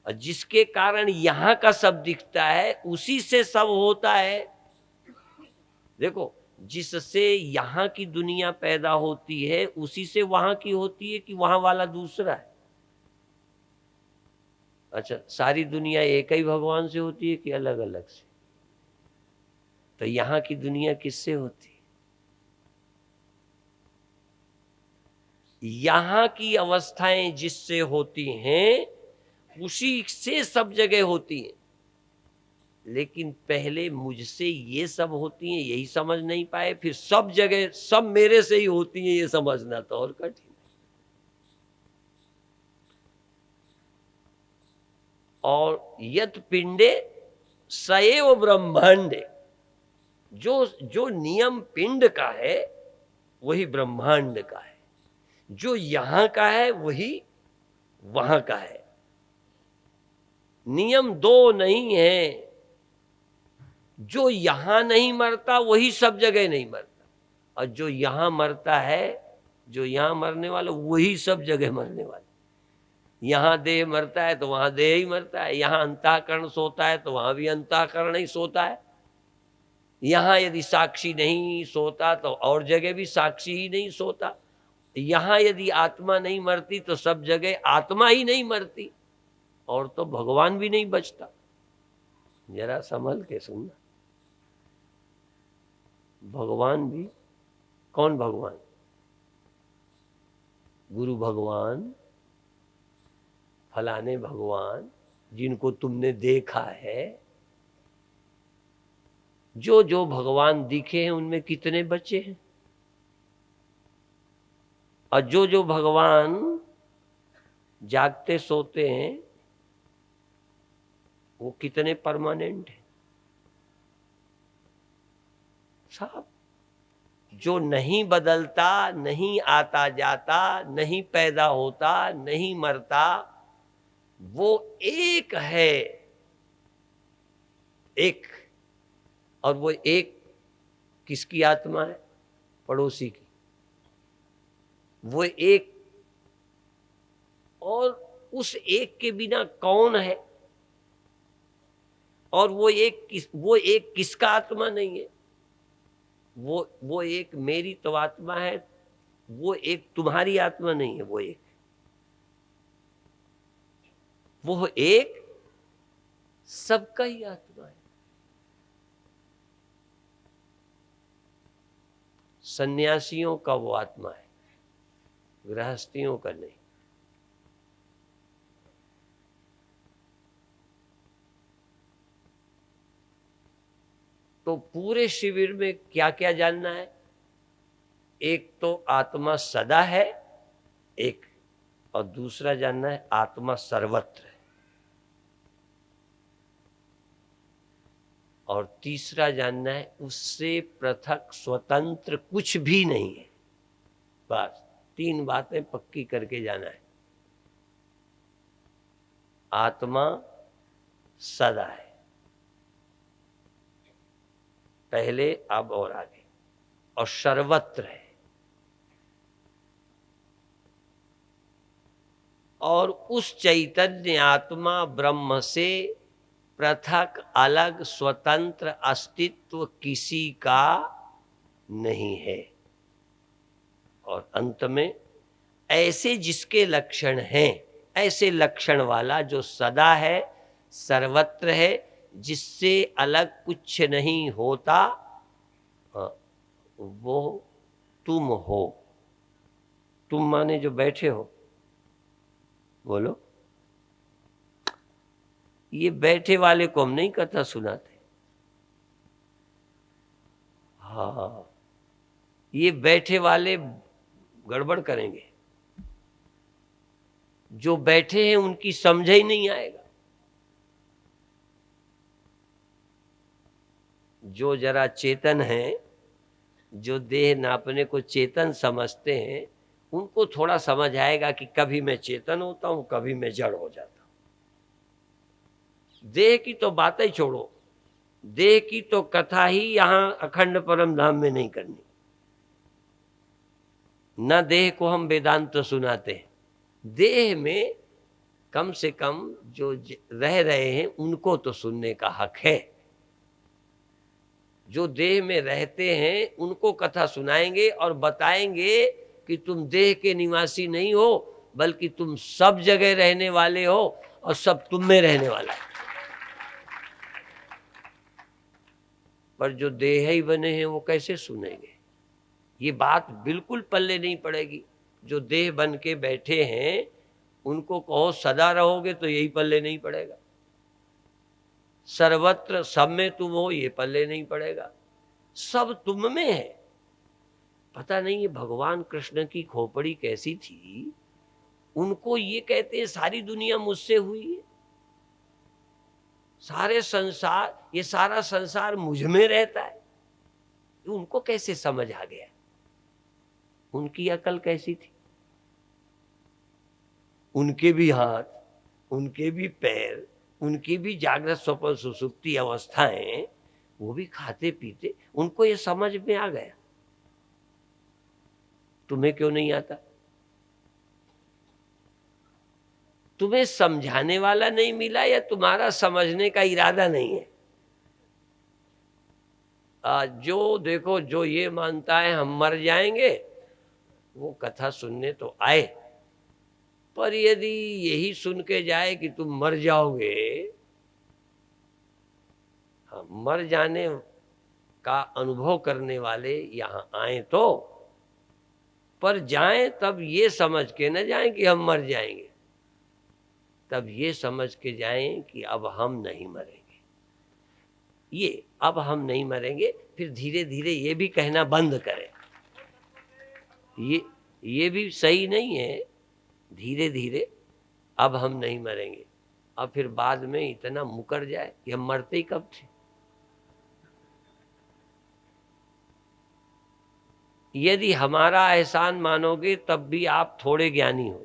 और जिसके कारण यहां का सब दिखता है, उसी से सब होता है। देखो, जिससे यहां की दुनिया पैदा होती है उसी से वहां की होती है कि वहां वाला दूसरा है? अच्छा, सारी दुनिया एक ही भगवान से होती है कि अलग अलग से? तो यहां की दुनिया किससे होती है? यहां की अवस्थाएं जिससे होती हैं उसी से सब जगह होती हैं। लेकिन पहले मुझसे ये सब होती हैं यही समझ नहीं पाए, फिर सब जगह सब मेरे से ही होती हैं ये समझना तो और कठिन। और यत पिंडे सएव ब्रह्मांडे, जो नियम पिंड का है वही ब्रह्मांड का है, जो यहां का है वही वहां का है। नियम दो नहीं है, जो यहां नहीं मरता वही सब जगह नहीं मरता, और जो यहां मरता है, जो यहां मरने वाला वही सब जगह मरने वाला। यहां देह मरता है तो वहां देह ही मरता है, यहां अंतःकरण सोता है तो वहां भी अंतःकरण ही सोता है। यहां यदि साक्षी नहीं सोता तो और जगह भी साक्षी ही नहीं सोता। यहां यदि आत्मा नहीं मरती तो सब जगह आत्मा ही नहीं मरती, और तो भगवान भी नहीं बचता। जरा संभल के सुनना। भगवान भी, कौन भगवान? गुरु भगवान, फलाने भगवान, जिनको तुमने देखा है। जो जो भगवान दिखे हैं उनमें कितने बचे हैं? और जो भगवान जागते सोते हैं वो कितने परमानेंट है? सब। जो नहीं बदलता, नहीं आता जाता, नहीं पैदा होता, नहीं मरता, वो एक है, एक। और वो एक किसकी आत्मा है? पड़ोसी की। वो एक, और उस एक के बिना कौन है, और वो एक किसका आत्मा नहीं है? वो एक मेरी तो आत्मा है, वो एक तुम्हारी आत्मा नहीं है, वो एक सबका ही आत्मा है। सन्यासियों का वो आत्मा है, गृहस्थियों का नहीं। तो पूरे शिविर में क्या क्या जानना है? एक तो आत्मा सदा है, एक, और दूसरा जानना है आत्मा सर्वत्र है, और तीसरा जानना है उससे पृथक स्वतंत्र कुछ भी नहीं है। बस 3 बातें पक्की करके जाना है। आत्मा सदा है, पहले, अब और आगे, और सर्वत्र है, और उस चैतन्य आत्मा ब्रह्म से पृथक अलग स्वतंत्र अस्तित्व किसी का नहीं है। और अंत में ऐसे जिसके लक्षण हैं, ऐसे लक्षण वाला जो सदा है, सर्वत्र है, जिससे अलग कुछ नहीं होता, वो तुम हो। तुम माने जो बैठे हो, बोलो। ये बैठे वाले को हम नहीं कथा सुनाते। हाँ, ये बैठे वाले गड़बड़ करेंगे। जो बैठे हैं उनकी समझ ही नहीं आएगा। जो जरा चेतन है, जो देह नापने को चेतन समझते हैं, उनको थोड़ा समझ आएगा कि कभी मैं चेतन होता हूं, कभी मैं जड़ हो जाता हूं। देह की तो बात ही छोड़ो, देह की तो कथा ही यहां अखंड परम धाम में नहीं करनी। न देह को हम वेदांत सुनाते हैं। देह में कम से कम जो रह रहे हैं उनको तो सुनने का हक है। जो देह में रहते हैं उनको कथा सुनाएंगे और बताएंगे कि तुम देह के निवासी नहीं हो, बल्कि तुम सब जगह रहने वाले हो और सब तुम में रहने वाला है। पर जो देह ही बने हैं वो कैसे सुनेंगे? ये बात बिल्कुल पल्ले नहीं पड़ेगी। जो देह बन के बैठे हैं उनको कहो सदा रहोगे तो यही पल्ले नहीं पड़ेगा। सर्वत्र सब में तुम हो, ये पल्ले नहीं पड़ेगा। सब तुम में है। पता नहीं ये भगवान कृष्ण की खोपड़ी कैसी थी, उनको ये कहते हैं सारी दुनिया मुझसे हुई है, सारे संसार, ये सारा संसार मुझ में रहता है। उनको कैसे समझ आ गया? उनकी अकल कैसी थी? उनके भी हाथ, उनके भी पैर, उनकी भी जागृत स्वप्न सुसुप्ति अवस्थाएं, वो भी खाते पीते, उनको ये समझ में आ गया। तुम्हें क्यों नहीं आता? तुम्हें समझाने वाला नहीं मिला या तुम्हारा समझने का इरादा नहीं है? जो देखो, जो ये मानता है हम मर जाएंगे, वो कथा सुनने तो आए, पर यदि यही सुन के जाए कि तुम मर जाओगे, हाँ, मर जाने का अनुभव करने वाले यहाँ आए तो, पर जाएं तब ये समझ के न जाएं कि हम मर जाएंगे, तब ये समझ के जाएं कि अब हम नहीं मरेंगे। ये अब हम नहीं मरेंगे, फिर धीरे धीरे ये भी कहना बंद करें। ये भी सही नहीं है। धीरे धीरे अब हम नहीं मरेंगे, अब फिर बाद में इतना मुकर जाए कि हम मरते ही कब थे। यदि हमारा एहसान मानोगे तब भी आप थोड़े ज्ञानी हो।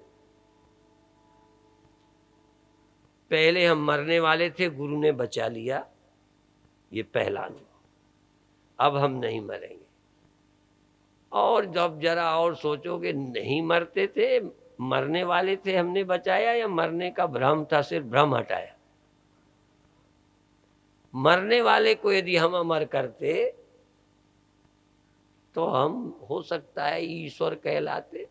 पहले हम मरने वाले थे, गुरु ने बचा लिया, ये पहला अनुभव। अब हम नहीं मरेंगे। और जब जरा और सोचोगे नहीं मरते थे, मरने वाले थे हमने बचाया, या मरने का भ्रम था सिर्फ भ्रम हटाया। मरने वाले को यदि हम अमर करते तो हम हो सकता है ईश्वर कहलाते,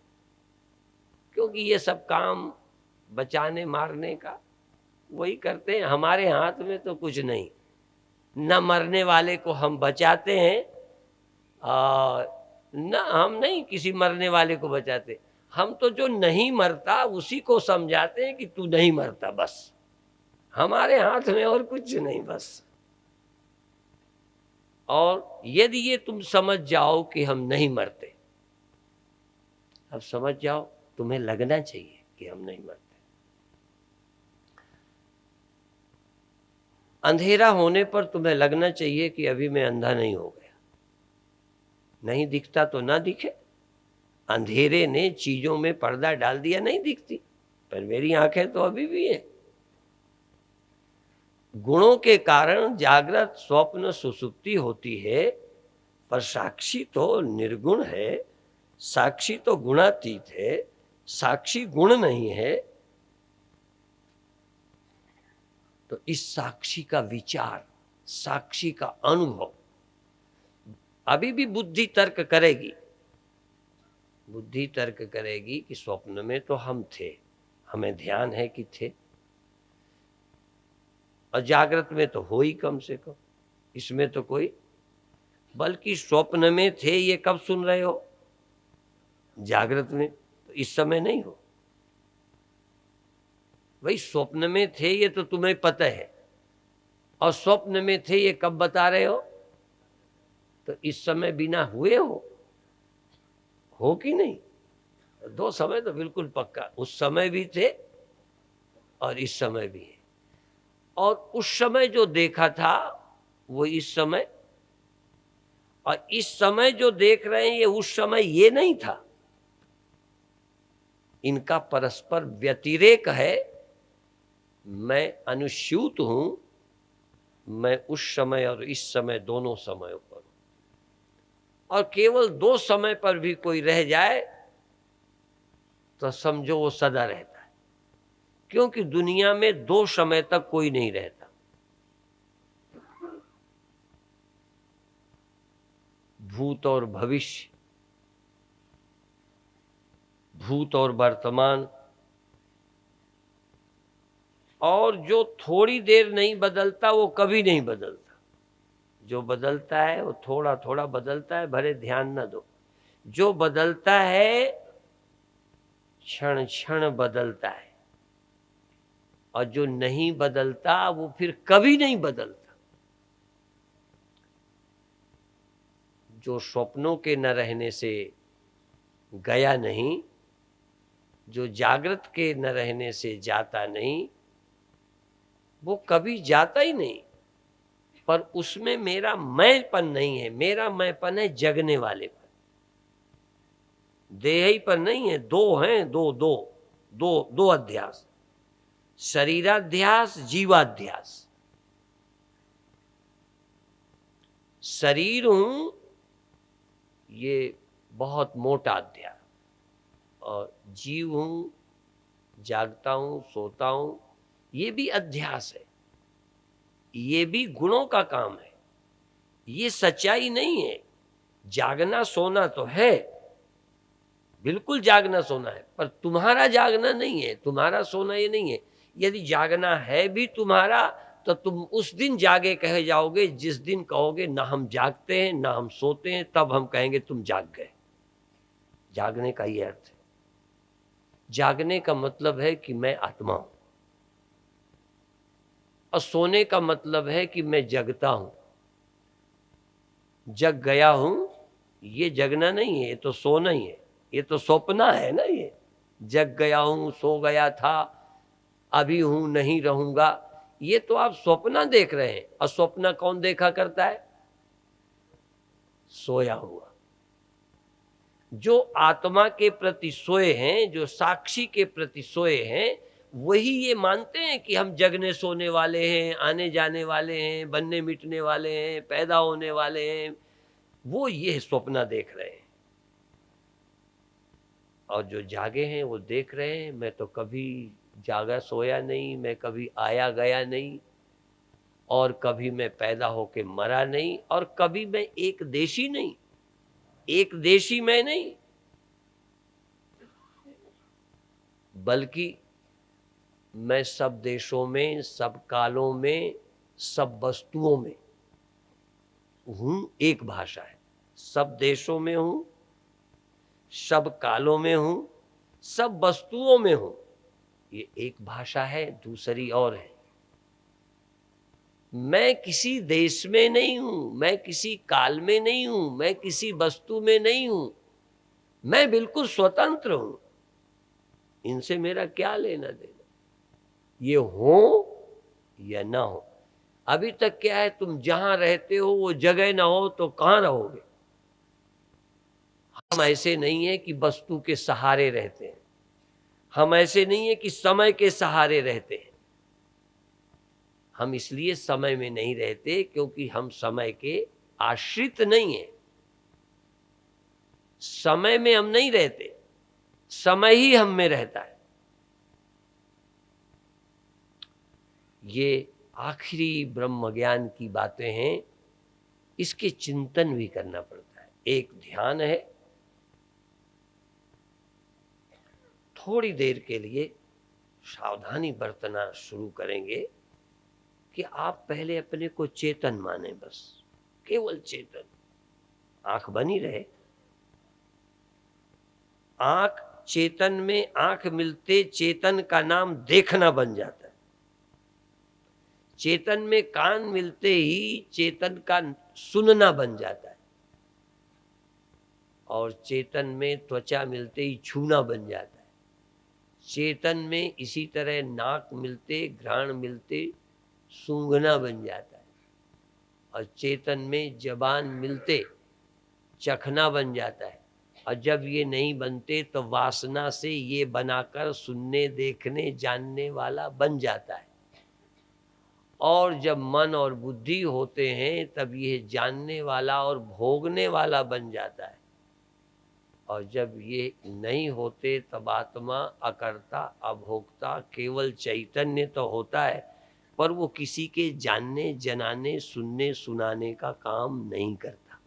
क्योंकि ये सब काम बचाने मारने का वही करते हैं। हमारे हाथ में तो कुछ नहीं, न मरने वाले को हम बचाते हैं और न हम नहीं किसी मरने वाले को बचाते। हम तो जो नहीं मरता उसी को समझाते हैं कि तू नहीं मरता, बस हमारे हाथ में और कुछ नहीं बस। और यदि ये तुम समझ जाओ कि हम नहीं मरते, अब समझ जाओ, तुम्हें लगना चाहिए कि हम नहीं मरते। अंधेरा होने पर तुम्हें लगना चाहिए कि अभी मैं अंधा नहीं हो गया। नहीं दिखता तो ना दिखे, अंधेरे ने चीजों में पर्दा डाल दिया, नहीं दिखती, पर मेरी आंखें तो अभी भी है। गुणों के कारण जागृत स्वप्न सुसुप्ति होती है, पर साक्षी तो निर्गुण है, साक्षी तो गुणातीत है, साक्षी गुण नहीं है। तो इस साक्षी का विचार, साक्षी का अनुभव अभी भी बुद्धि तर्क करेगी। बुद्धि तर्क करेगी कि स्वप्न में तो हम थे, हमें ध्यान है कि थे, और जागृत में तो हो ही कम से कम, इसमें तो कोई, बल्कि स्वप्न में थे ये कब सुन रहे हो? जागृत में, तो इस समय नहीं हो। भाई स्वप्न में थे ये तो तुम्हें पता है, और स्वप्न में थे ये कब बता रहे हो? तो इस समय बिना हुए हो कि नहीं? दो समय तो बिल्कुल पक्का, उस समय भी थे और इस समय भी है। और उस समय जो देखा था वो इस समय, और इस समय जो देख रहे हैं ये उस समय ये नहीं था। इनका परस्पर व्यतिरेक है। मैं अनुस्यूत हूं, मैं उस समय और इस समय दोनों समयों पर हूं। और केवल दो समय पर भी कोई रह जाए तो समझो वो सदा रहता है, क्योंकि दुनिया में दो समय तक कोई नहीं रहता। भूत और भविष्य, भूत और वर्तमान, और जो थोड़ी देर नहीं बदलता वो कभी नहीं बदलता। जो बदलता है वो थोड़ा थोड़ा बदलता है, भले ध्यान न दो। जो बदलता है क्षण क्षण बदलता है, और जो नहीं बदलता वो फिर कभी नहीं बदलता। जो स्वप्नों के न रहने से गया नहीं, जो जागृत के न रहने से जाता नहीं, वो कभी जाता ही नहीं। पर उसमें मेरा मैंपन नहीं है, मेरा मैंपन है जगने वाले पर, देही पर नहीं है। दो हैं, दो दो दो दो अध्यास, शरीराध्यास, जीवाध्यास। शरीर हूं ये बहुत मोटा अध्यास, और जीव हूं, जागता हूं, सोता हूं, ये भी अध्यास है, ये भी गुणों का काम है। ये सच्चाई नहीं है। जागना सोना तो है, बिल्कुल जागना सोना है, पर तुम्हारा जागना नहीं है, तुम्हारा सोना ये नहीं है। यदि जागना है भी तुम्हारा तो तुम उस दिन जागे कहे जाओगे जिस दिन कहोगे ना हम जागते हैं ना हम सोते हैं, तब हम कहेंगे तुम जाग गए। जागने का ये अर्थ है। जागने का मतलब है कि मैं आत्मा हूं, और सोने का मतलब है कि मैं जगता हूं। जग गया हूं ये जगना नहीं है, ये तो सोना ही है, ये तो सपना है ना। ये जग गया हूं, सो गया था, अभी हूं, नहीं रहूंगा, ये तो आप स्वप्न देख रहे हैं। और स्वप्न कौन देखा करता है? सोया हुआ। जो आत्मा के प्रति सोए हैं, जो साक्षी के प्रति सोए हैं, वही ये मानते हैं कि हम जगने सोने वाले हैं, आने जाने वाले हैं, बनने मिटने वाले हैं, पैदा होने वाले हैं। वो ये स्वप्न देख रहे हैं। और जो जागे हैं वो देख रहे हैं, मैं तो कभी जागा सोया नहीं, मैं कभी आया गया नहीं, और कभी मैं पैदा होके मरा नहीं, और कभी मैं एक देशी नहीं, एक देशी मैं नहीं, बल्कि मैं सब देशों में, सब कालों में, सब वस्तुओं में हूं। एक भाषा है, सब देशों में हूं, सब कालों में हूं, सब वस्तुओं में हूं। ये एक भाषा है, दूसरी और है। मैं किसी देश में नहीं हूं, मैं किसी काल में नहीं हूं, मैं किसी वस्तु में नहीं हूं, मैं बिल्कुल स्वतंत्र हूं। इनसे मेरा क्या लेना देना, ये हो या ना हो। अभी तक क्या है, तुम जहां रहते हो वो जगह ना हो तो कहां रहोगे। हम ऐसे नहीं है कि वस्तु के सहारे रहते हैं, हम ऐसे नहीं है कि समय के सहारे रहते हैं। हम इसलिए समय में नहीं रहते क्योंकि हम समय के आश्रित नहीं हैं। समय में हम नहीं रहते, समय ही हम में रहता है। ये आखिरी ब्रह्म ज्ञान की बातें हैं, इसके चिंतन भी करना पड़ता है। एक ध्यान है, थोड़ी देर के लिए सावधानी बरतना शुरू करेंगे कि आप पहले अपने को चेतन माने, बस केवल चेतन। आंख बनी रहे, आंख चेतन में, आंख मिलते चेतन का नाम देखना बन जाता है। चेतन में कान मिलते ही चेतन का सुनना बन जाता है, और चेतन में त्वचा मिलते ही छूना बन जाता है। चेतन में इसी तरह नाक मिलते, घ्राण मिलते सूंघना बन जाता है, और चेतन में जबान मिलते चखना बन जाता है। और जब ये नहीं बनते तो वासना से ये बनाकर सुनने, देखने, जानने वाला बन जाता है। और जब मन और बुद्धि होते हैं तब ये जानने वाला और भोगने वाला बन जाता है। और जब ये नहीं होते तब आत्मा अकर्ता, अभोक्ता, केवल चैतन्य तो होता है, पर वो किसी के जानने, जनाने, सुनने, सुनाने का काम नहीं करता।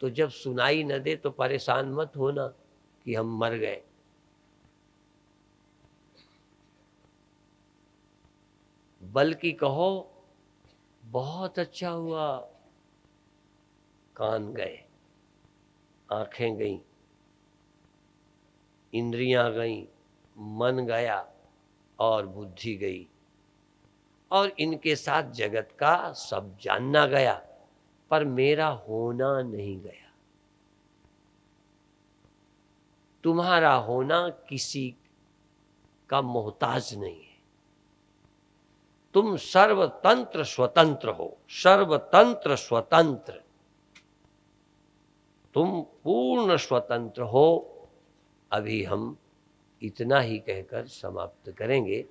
तो जब सुनाई न दे तो परेशान मत होना कि हम मर गए। बल्कि कहो बहुत अच्छा हुआ, कान गए, आंखें गईं, इंद्रियां गईं, मन गया और बुद्धि गई, और इनके साथ जगत का सब जानना गया, पर मेरा होना नहीं गया। तुम्हारा होना किसी का मोहताज नहीं है। तुम सर्वतंत्र स्वतंत्र हो, सर्वतंत्र स्वतंत्र, तुम पूर्ण स्वतंत्र हो। अभी हम इतना ही कहकर समाप्त करेंगे।